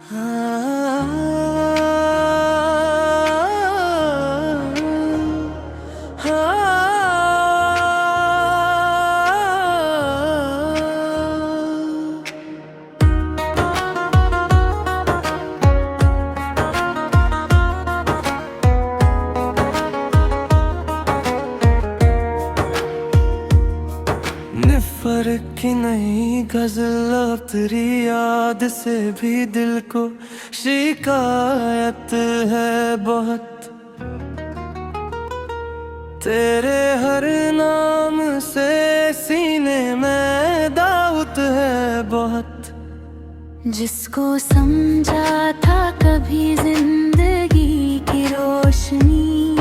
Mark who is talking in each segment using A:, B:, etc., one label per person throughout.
A: फर्क की नहीं गजल तेरी याद से भी दिल को शिकायत है बहुत। तेरे हर नाम से सीने में दाऊद है बहुत।
B: जिसको समझा था कभी जिंदगी की रोशनी,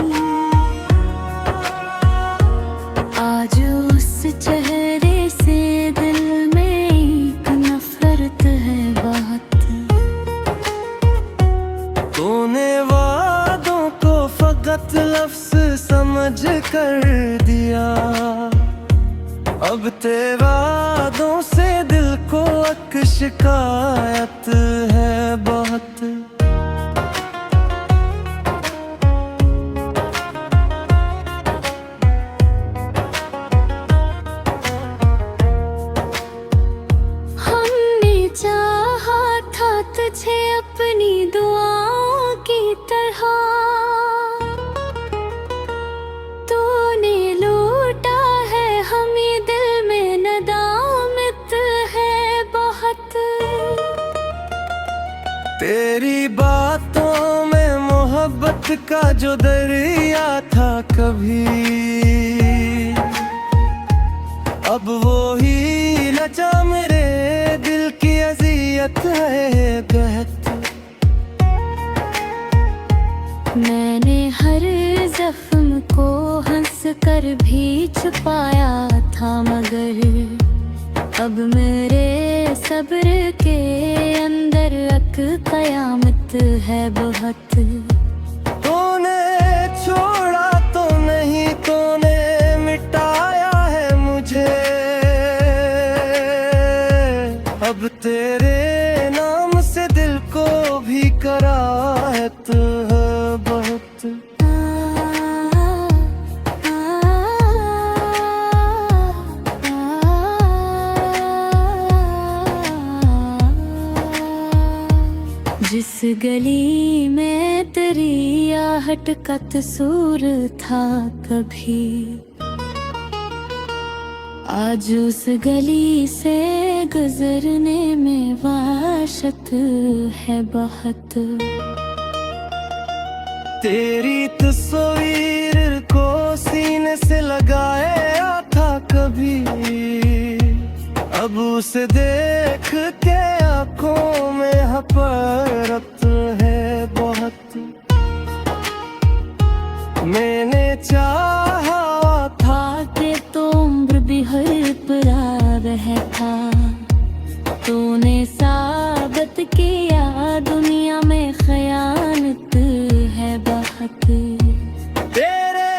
B: आज उस चेहरे से दिल में एक नफरत है बहुत।
A: तूने वादों को फकत लफ्ज़ समझ कर दिया, अब तेरे वादों से दिल को एक शिकायत है बहुत।
B: तुझे अपनी दुआओं की तरह तूने लूटा है, हमें दिल में नदामत है बहुत।
A: तेरी बातों में मोहब्बत का जो दरिया था कभी, अब वो ही लचा मेरे दिल की अज़ियत है बेहद।
B: मैंने हर जख्म को हंस कर भी छुपाया था, मगर अब मेरे सब्र के अंदर एक कयामत है बहुत।
A: तूने छोड़ा तो नहीं, तूने मिटाया है मुझे, अब तेरे नाम से दिल को भी कराहत है बहुत।
B: जिस गली में तेरी आहट का तसूर था कभी, आज उस गली से गुजरने में वहशत है बहुत।
A: तेरी तस्वीर को सीने से लगाया था कभी, अब उसे देख के आँखों में हपरत है बहुत। मैंने चाहा
B: था कि तो उम्र भी हर परा रहता, तूने साबित किया दुनिया में खयानत है बहुत।
A: तेरे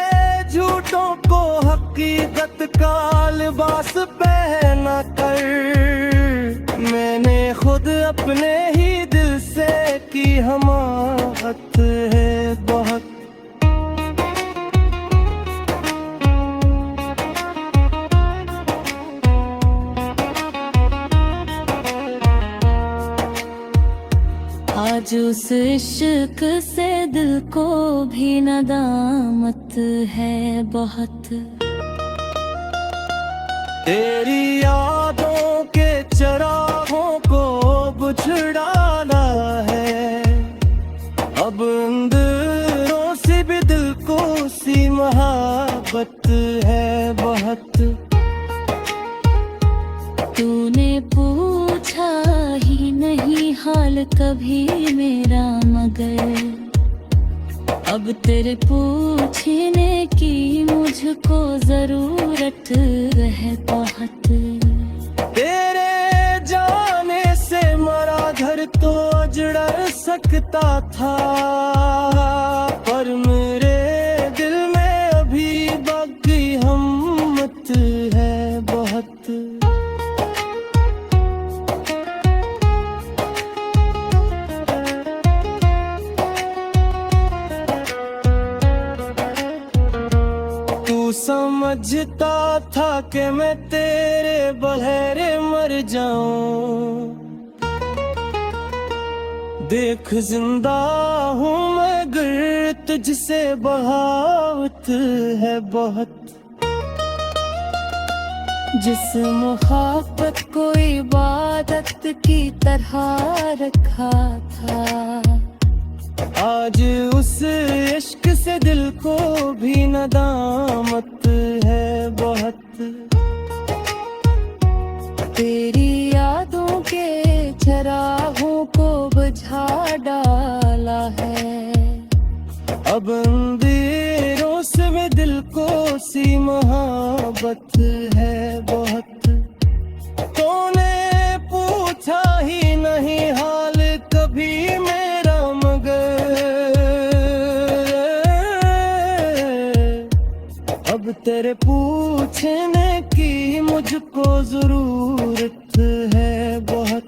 A: झूठों को हकीकत का लिबास पहना कर, मैंने खुद अपने ही दिल से की हमाहत है बहुत।
B: आज उस इश्क से दिल को भी नदामत है बहुत।
A: तेरी यादों के चरागों को बुझ डाला है, अब अंदरों से भी दिल को सी मोहब्बत है बहुत।
B: तूने पूछा ही नहीं हाल कभी मेरा, मगर अब तेरे पूछने की मुझको जरूरत है बहुत।
A: तेरे जाने से मरा घर तो उजड़ सकता था, पर मेरे दिल में अभी बाकी हिम्मत है बहुत। था कि मैं तेरे बलहरे मर जाऊं। देख जिंदा हूँ मैं गर तुझसे बगावत है बहुत। जिस मोहब्बत को इबादत की तरह रखा था, आज उस इश्क से दिल को भी नदामत है बहुत। तेरी यादों के चरागों को बुझा डाला है, अब अंधेरों से में दिल को सी मोहब्बत है बहुत। तूने पूछा ही नहीं हाल कभी मेरा, मगर अब तेरे पूछने की मुझको जरूरत है बहुत।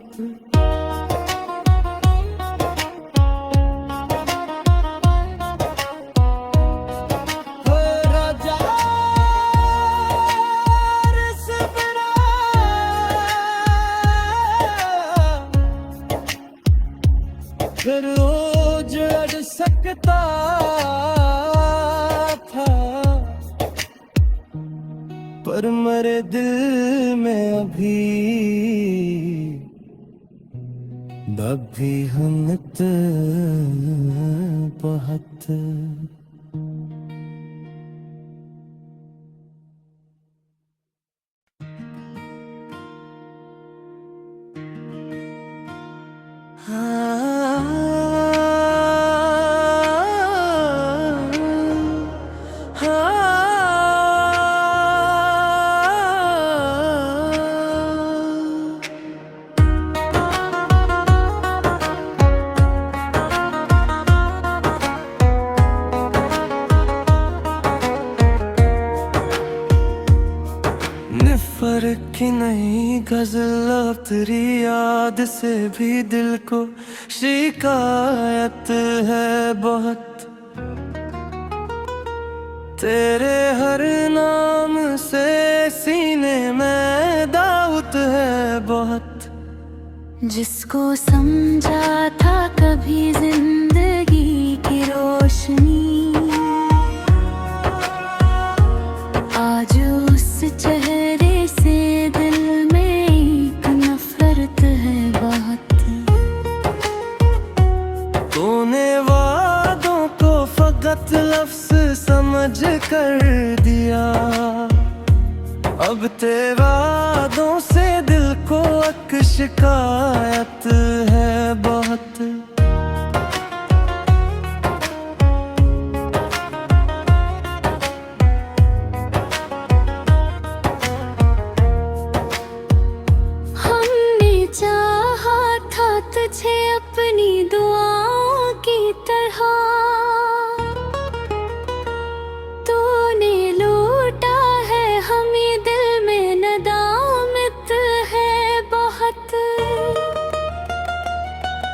A: रोज अड़ सकता था, पर मेरे दिल में अभी हन्नत बहुत। फर्क की नहीं गजल अब तेरी याद से भी दिल को शिकायत है बहुत। तेरे हर नाम से सीने में दाऊद है बहुत।
B: जिसको समझा था कभी जिंदगी की रोशनी, आज उस चेहरे से दिल में एक नफरत है बहुत।
A: तूने वादों को फकत लफ्ज समझ कर दिया, अब तेरे वादों से दिल को एक शिकायत है बहुत।
B: तुझे अपनी दुआओं की तरह तूने लूटा है, हमें दिल में नदामत है बहुत।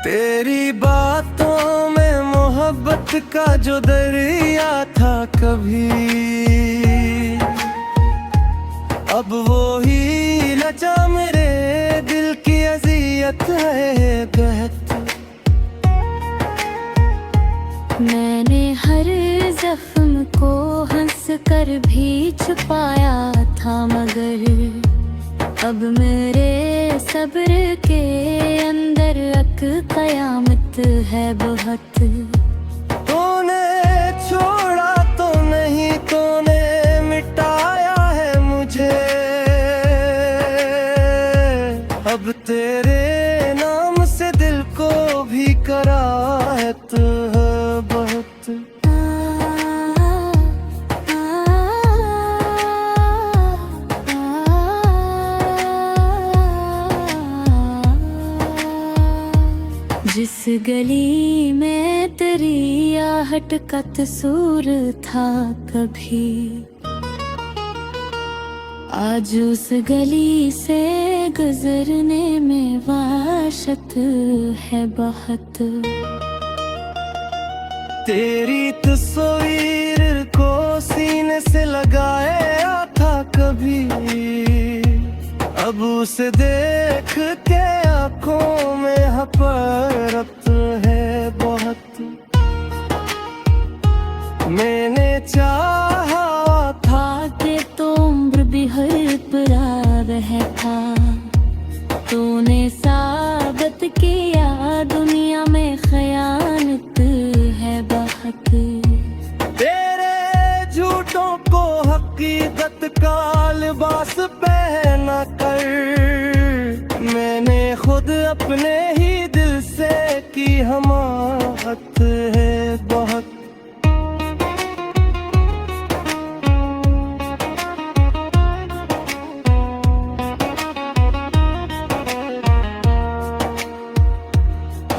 A: तेरी बातों में मोहब्बत का जो दरिया था कभी, अब वो ही लचा मेरे दिल की अज़ियत है बहत।
B: मैंने हर जख्म को हंस कर भी छुपाया था, मगर अब मेरे सब्र के अंदर एक कयामत है बहुत।
A: तूने छोड़ा तो नहीं, तूने मिटाया है मुझे, अब तेरे नाम से दिल को भी कराहत है बहुत।
B: जिस गली में तेरी आहट का तसूर था कभी, आज उस गली से गुजरने में वहशत है बहुत।
A: तेरी तस्वीर को सीने से लगाया था कभी, अब उसे देख के आंखों में हपरत है बहुत। मैंने चाहा
B: था कि तो उम्र भी हर परा रहता, तूने साबित किया दुनिया में खयानत है बहुत।
A: तेरे झूठों को हकीकत का लिबास पहना कर, मैंने खुद अपने ही दिल से की हमाहत है बहुत।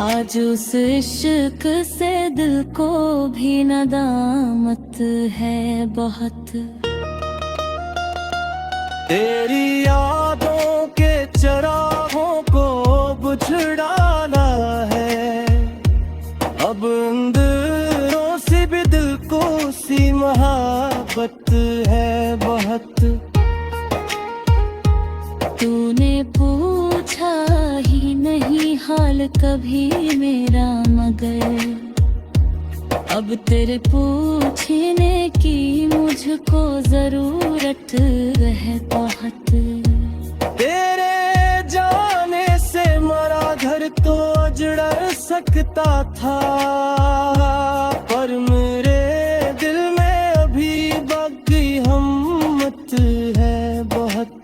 B: आज उस इश्क से दिल को भी नदामत है बहुत।
A: तेरी यादों के चरागों को बुझ डाला है, अब अंदरों से भी दिल को सी मोहब्बत है बहुत।
B: तूने पूछा ही नहीं हाल कभी मेरा, मगर अब तेरे पूछने की मुझको जरूरत है बहुत।
A: तेरे जाने से मरा घर तो उजड़ सकता था, पर मेरे दिल में अभी बाकी हिम्मत है बहुत।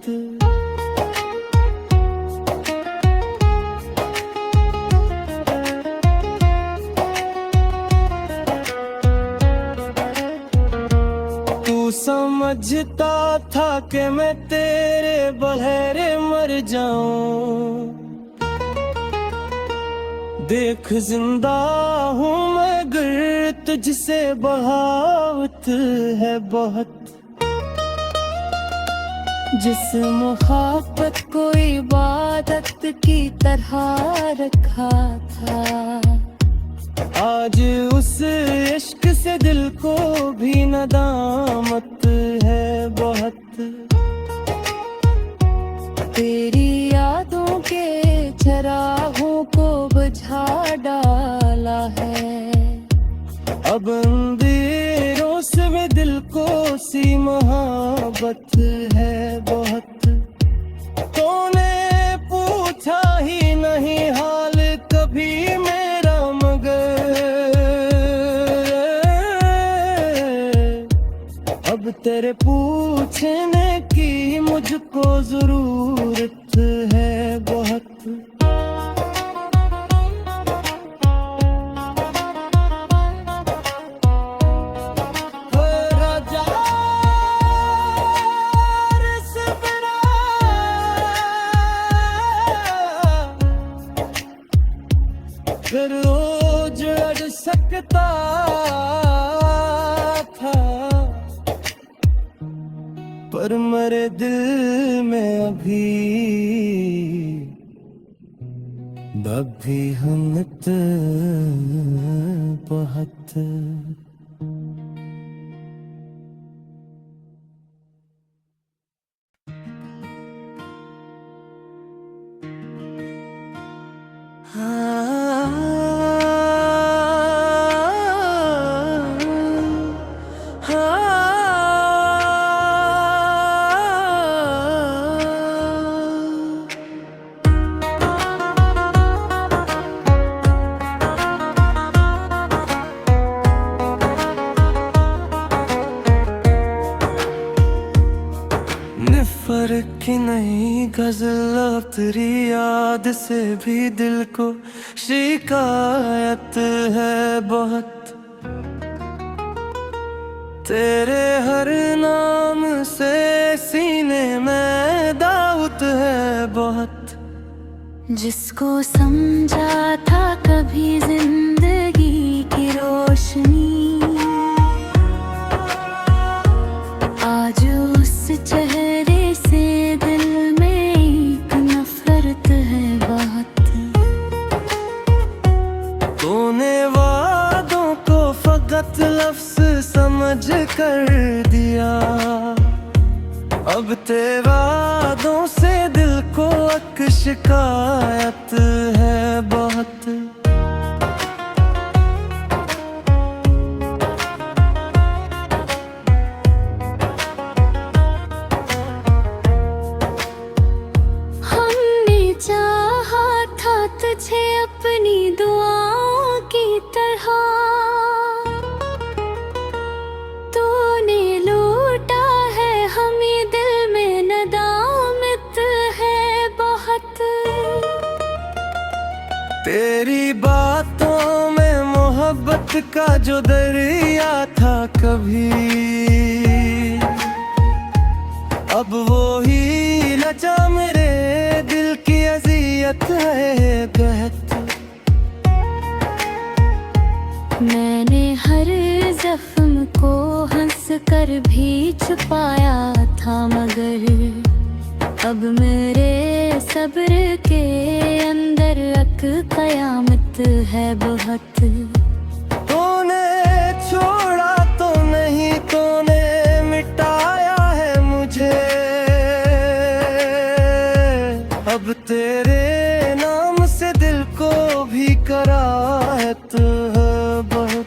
A: समझता था कि मैं तेरे बहरे मर जाऊं, देख जिंदा हूँ मैं गर तुझसे बगावत है बहुत। जिस मोहब्बत को इबादत की तरह रखा था, आज उस इश्क से दिल को भी नदामत है बहुत। तेरी यादों के चरागों को बुझा डाला है, अब अंधेरों से भी दिल को सी मोहब्बत है बहुत। तूने पूछा ही नहीं हाल कभी मेरा, मगर अब तेरे पूछने की मुझको जरूरत है बहुत। फिर रोज अड़ सकता था, पर मेरे दिल में अभी हिम्मत बहुत। फर्क की नहीं गजल अब तेरी याद से भी दिल को शिकायत है बहुत। तेरे हर नाम से सीने में दाऊद है बहुत।
B: जिसको समझा था कभी जिंदगी की रोशनी, आज उस चेहरे से दिल में एक नफरत है बहुत।
A: तूने वादों को से दिल को अक शिकायत है बहुत।
B: हमने चाहा था तुझे अपनी दुआओं की तरह, तूने लूटा है हमें, दिल में नदामत है बहुत।
A: तेरी बातों में मोहब्बत का जो दरिया था कभी, अब वो ही लचा मेरे दिल की अजियत है कहत।
B: मैंने हर जख्म को हंस कर भी छुपाया था, मगर अब मेरे सब्र के अंदर अक कयामत है बहुत।
A: तूने छोड़ा तो नहीं, तूने मिटाया है मुझे, अब तेरे नाम से दिल को भी कराहत है बहुत।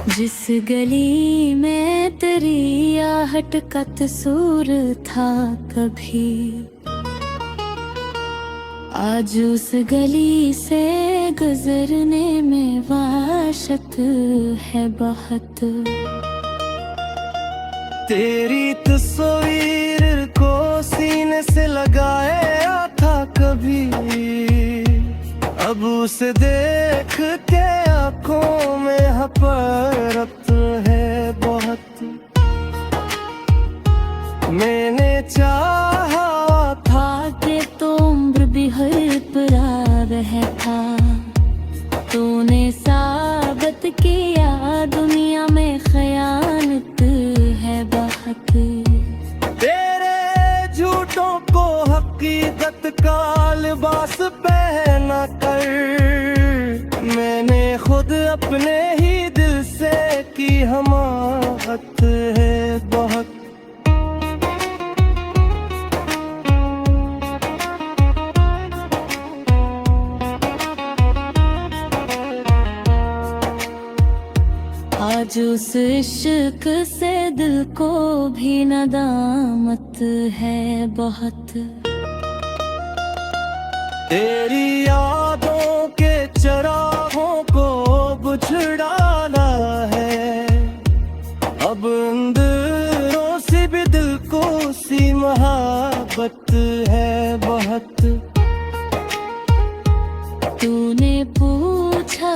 A: जिस गली में तेरी आहट का तसूर था कभी, आज उस गली से गुजरने में वाशत है बहुत। तेरी तस्वीर को सीने से लगाया था कभी, अब उसे देख के आँखों में हपरत है बहुत। मैंने चाहा
B: था कि तो उम्र भी हर परा रहता, तूने साबित किया दुनिया में खयानत है बहुत।
A: तेरे झूठों को हकीकत का लिबास पहना कर, मैंने खुद अपने ही दिल से की हमाकत है बहुत।
B: आज उस इश्क से दिल को भी नदामत है बहुत।
A: तेरी यादों के चरागों को बुझ डाला है, अब अंदरों से भी दिल को सी मोहब्बत है बहुत।
B: तूने पूछा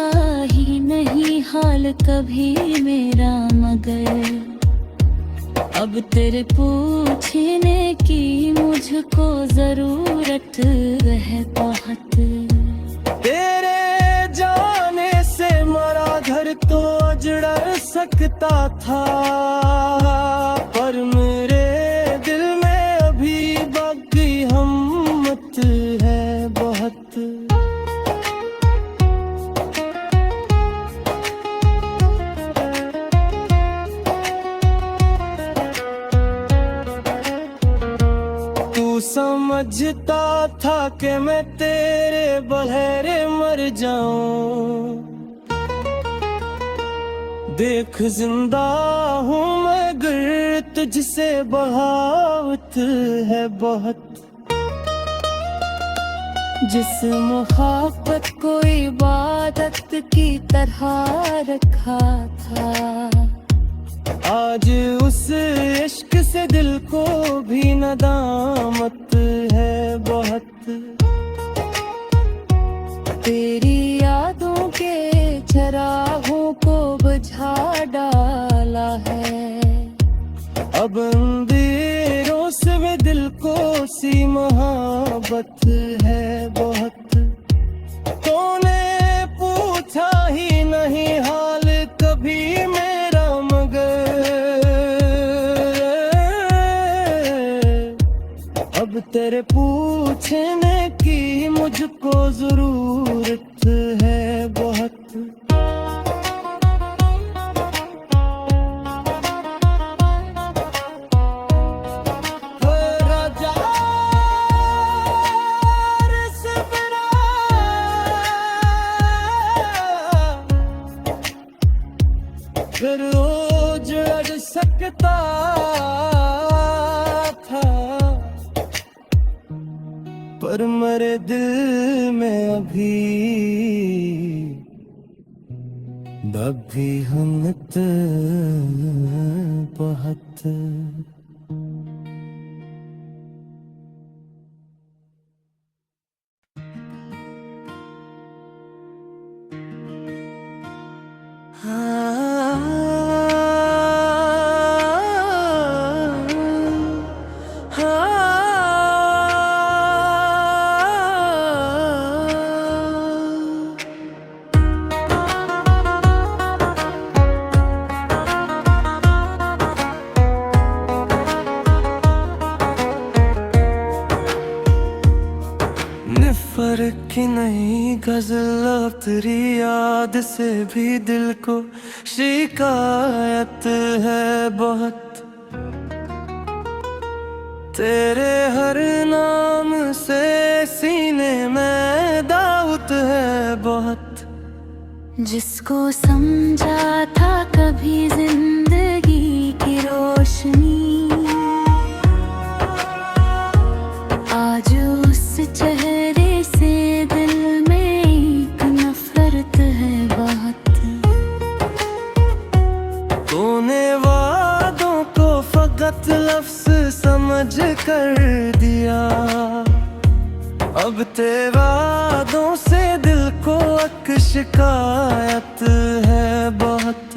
B: ही नहीं हाल कभी मेरा, मगर अब तेरे पूछने की मुझको जरूरत है बहुत।
A: तेरे जाने से मरा घर तो उजड़ सकता था, पर मेरे दिल में अभी बाकी हिम्मत है बहुत। समझता था कि मैं तेरे बलहरे मर जाऊं, देख जिंदा हूँ मैं गर तुझसे बगावत है बहुत। जिस मोहब्बत को इबादत की तरह रखा था, आज उस इश्क से दिल को भी नदामत है बहुत। तेरी यादों के चरागों को बुझा डाला है, अब अंधेरों से भी दिल को सी मोहब्बत है बहुत। तूने पूछा ही नहीं हाल कभी मेरा, अब तेरे पूछने की मुझको को जरूरत है बहुत। रोज अड़ सकता था, पर मेरे दिल में अभी हुन्नत बहुत। फर्क की नहीं गजल अब तेरी याद से भी दिल को शिकायत है बहुत। तेरे हर नाम से सीने में दाऊद है बहुत।
B: जिसको समझा था कभी जिंदगी की रोशनी, आज उस चेहरे से दिल में एक नफरत है बहुत।
A: तूने वादों को फकत लफ्ज़ समझ कर दिया, अब तेरे वादों से दिल को एक शिकायत है बहुत।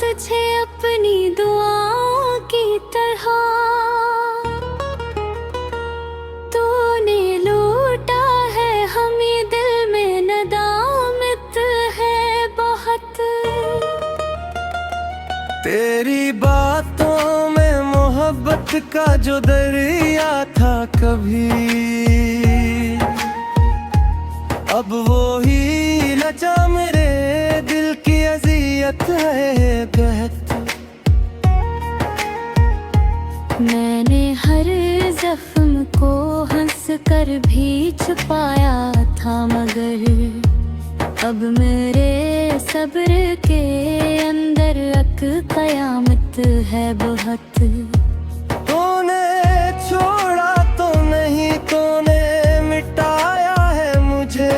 B: तुझे अपनी दुआ की तरह तूने लूटा है, हमें दिल में नदामत है बहुत।
A: तेरी बातों में मोहब्बत का जो दरिया था कभी, अब वो ही लचा मेरे दिल की अज़ियत है कहत।
B: मैंने हर जख्म को हंस कर भी छुपाया था, मगर अब मेरे सब्र के अंदर एक कयामत है बहुत।
A: तूने छोड़ा तो नहीं, तूने मिटाया है मुझे,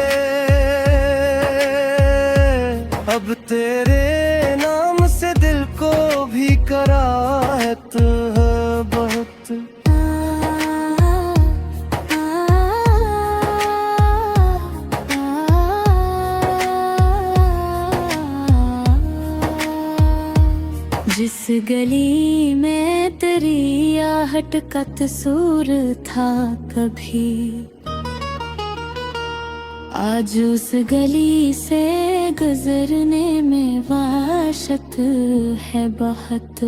A: अब तेरे नाम से दिल को भी कराहत है बहुत।
B: जिस गली में तेरी आहट का तसूर था कभी, आज उस गली से गुजरने में वाशत है बहुत।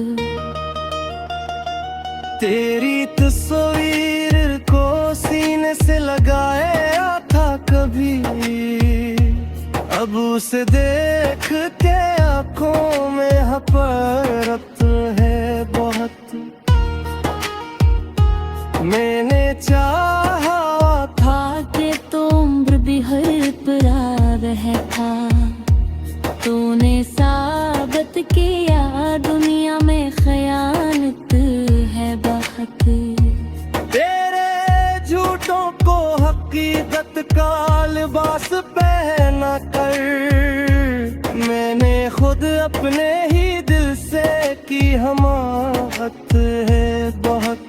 A: तेरी तस्वीर को सीने से लगाया था कभी, अब उसे देख के आँखों में हपरत है बहुत। मैंने चाहा
B: था कि तो उम्र भी हर परा रहता, तूने साबित किया दुनिया में खयानत है बहुत।
A: तेरे झूठों को हकीकत का लिबास पहना कर, मैंने खुद अपने ही दिल से की हमाहत है बहुत।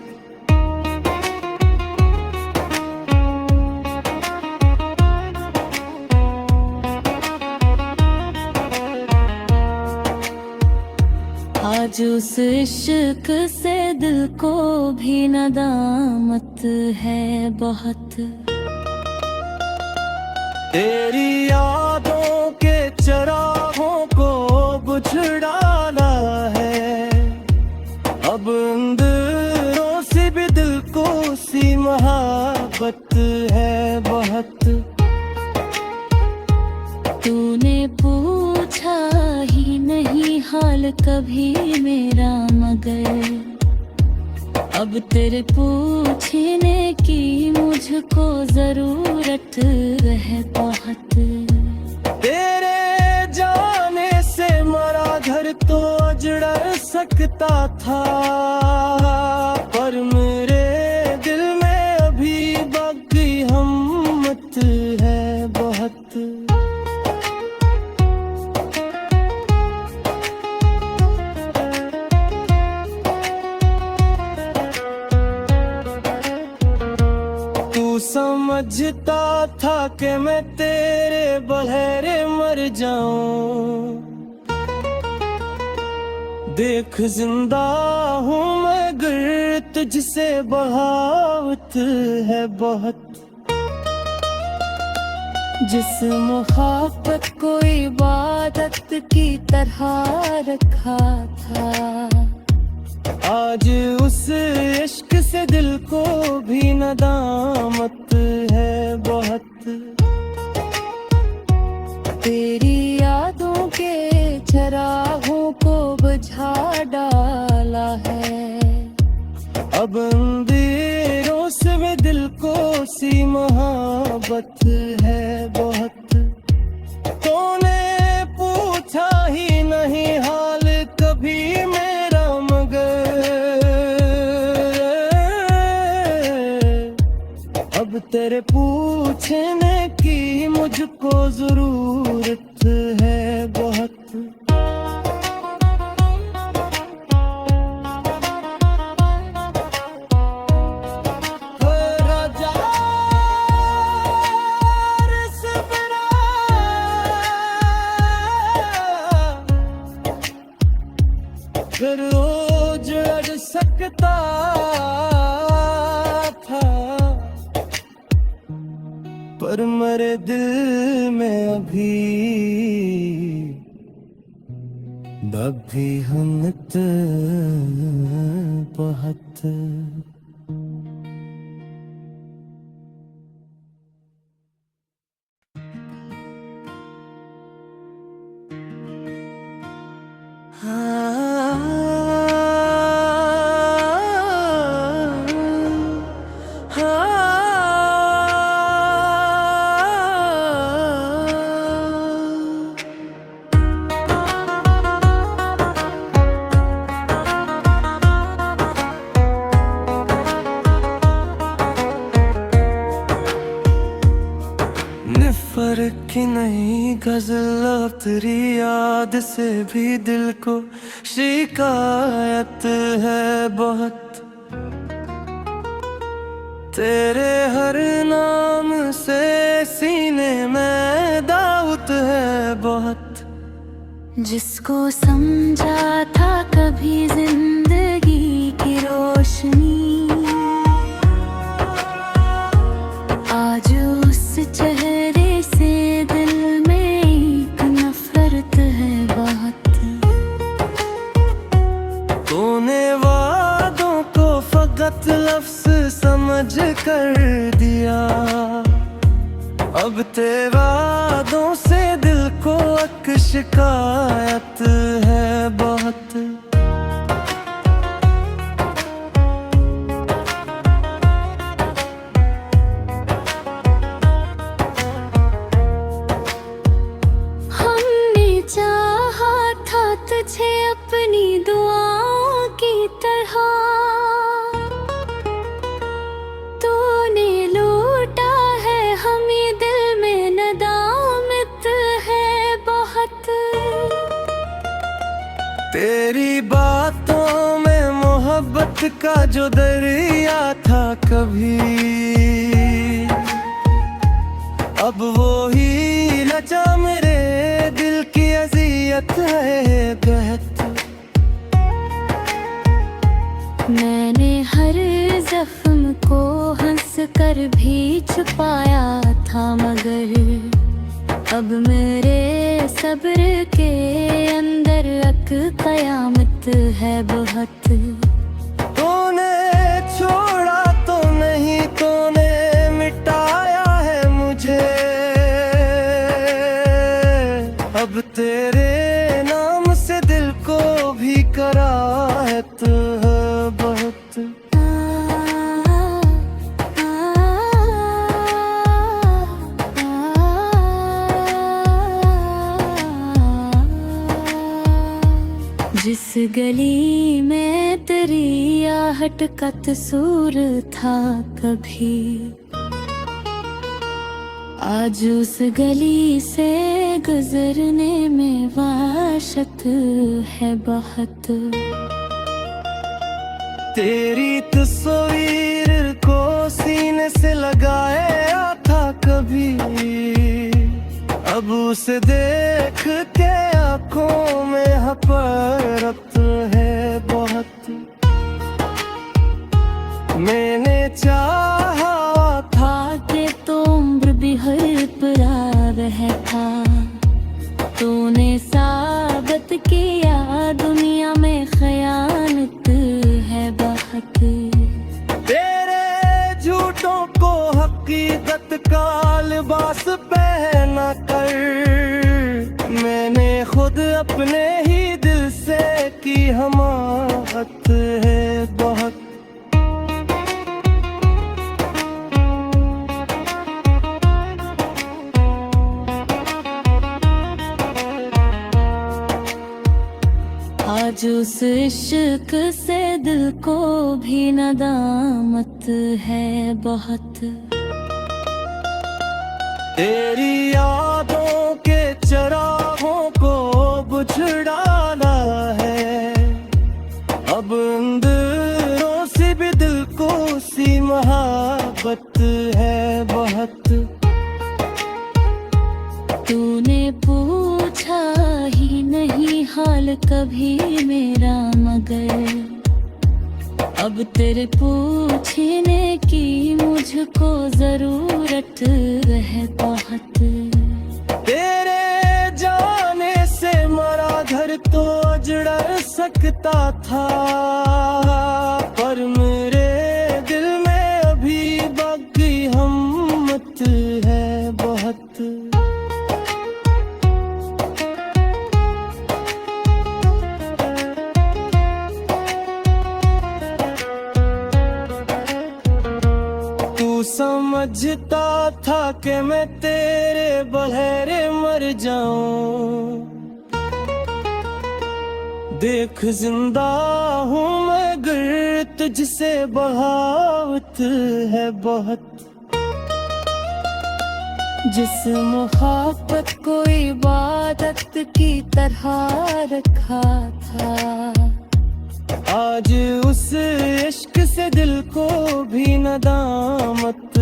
A: आज उस इश्क से दिल को भी नदामत है बहुत। तेरी यादों के चरागों को बुझ डाला है, अब अंदरों से भी दिल को सी मोहब्बत है बहुत।
B: तूने पूछा ही नहीं हाल कभी मेरा, मगर अब तेरे पूछने की मुझको जरूरत है बहुत।
A: तेरे जाने से मरा घर तो उजड़ सकता था, पर मेरे दिल में अभी बाकी हिम्मत है बहुत। समझता था कि मैं तेरे बहरे मर जाऊं, देख जिंदा हूँ मैं गर तुझसे बगावत है बहुत। जिस मोहब्बत को इबादत की तरह रखा था, आज उस इश्क से दिल को भी नदामत है बहुत। तेरी यादों के चरागों को बुझा डाला है, अब अंधेरों से भी दिल को सी मोहब्बत है बहुत। तूने पूछा ही नहीं हाल कभी मेरा, अब तेरे पूछने की मुझको जरूरत है बहुत। फिर उजड़ सकता था, पर मेरे दिल में अभी हिम्मत बहुत। फर्क ही नहीं गजल अब तेरी याद से भी दिल को शिकायत है बहुत। तेरे हर नाम से सीने में दाऊद है बहुत।
B: जिसको समझा था कभी जिंदगी की रोशनी, आज उस चेहरे से दिल में एक नफरत है बहुत।
A: तूने वादों को फकत लफ्ज़ समझ कर दिया, अब तेरे वादों से दिल को एक शिकायत है बहुत।
B: तुझे अपनी दुआओं की तरह तूने लूटा है, हमें दिल में नदामत है बहुत।
A: तेरी बातों में मोहब्बत का जो दरिया था कभी, अब वो ही लचा मेरे दिल की अज़ियत है बहुत।
B: मैंने हर जख्म को हंस कर भी छुपाया था, मगर अब मेरे सब्र के अंदर कयामत है बहुत।
A: तूने छोड़ा तो नहीं, तूने मिटाया है मुझे। अब तेरे नाम से दिल को भी कराहत है बहुत।
B: जिस गली में तेरी आहट का तसूर था कभी, आज उस गली से गुजरने में वाशत है बहुत।
A: तेरी तस्वीर को सीने से लगाया था कभी, अब उसे देख के आँखों में हपरत है बहुत। मैंने चाहा
B: था कि तो उम्र भी हर परार है था, तूने साबित किया दुनिया में खयानत है बहुत।
A: तेरे झूठों को हकीकत का लिबास पहना कर, मैंने खुद अपने ही दिल से की हमाकत है बहुत।
B: आज उस इश्क से दिल को भी नदामत है बहुत।
A: तेरी यादों के चरागों को बुझ डाला है, अब अंदरों से भी दिल को सी मोहब्बत है बहुत।
B: तूने पूछा ही नहीं हाल कभी मेरा, मगर अब तेरे पूछने की मुझको जरूरत है बहुत।
A: तेरे जाने से मरा घर तो उजड़ सकता था, पर मेरे दिल में अभी बाकी हिम्मत है बहुत। समझता था कि मैं तेरे बहरे मर जाऊं, देख जिंदा हूँ मैं गर तुझसे बगावत है बहुत।
B: जिस मोहब्बत को इबादत की तरह रखा था,
A: आज उस इश्क से दिल को भी नदामत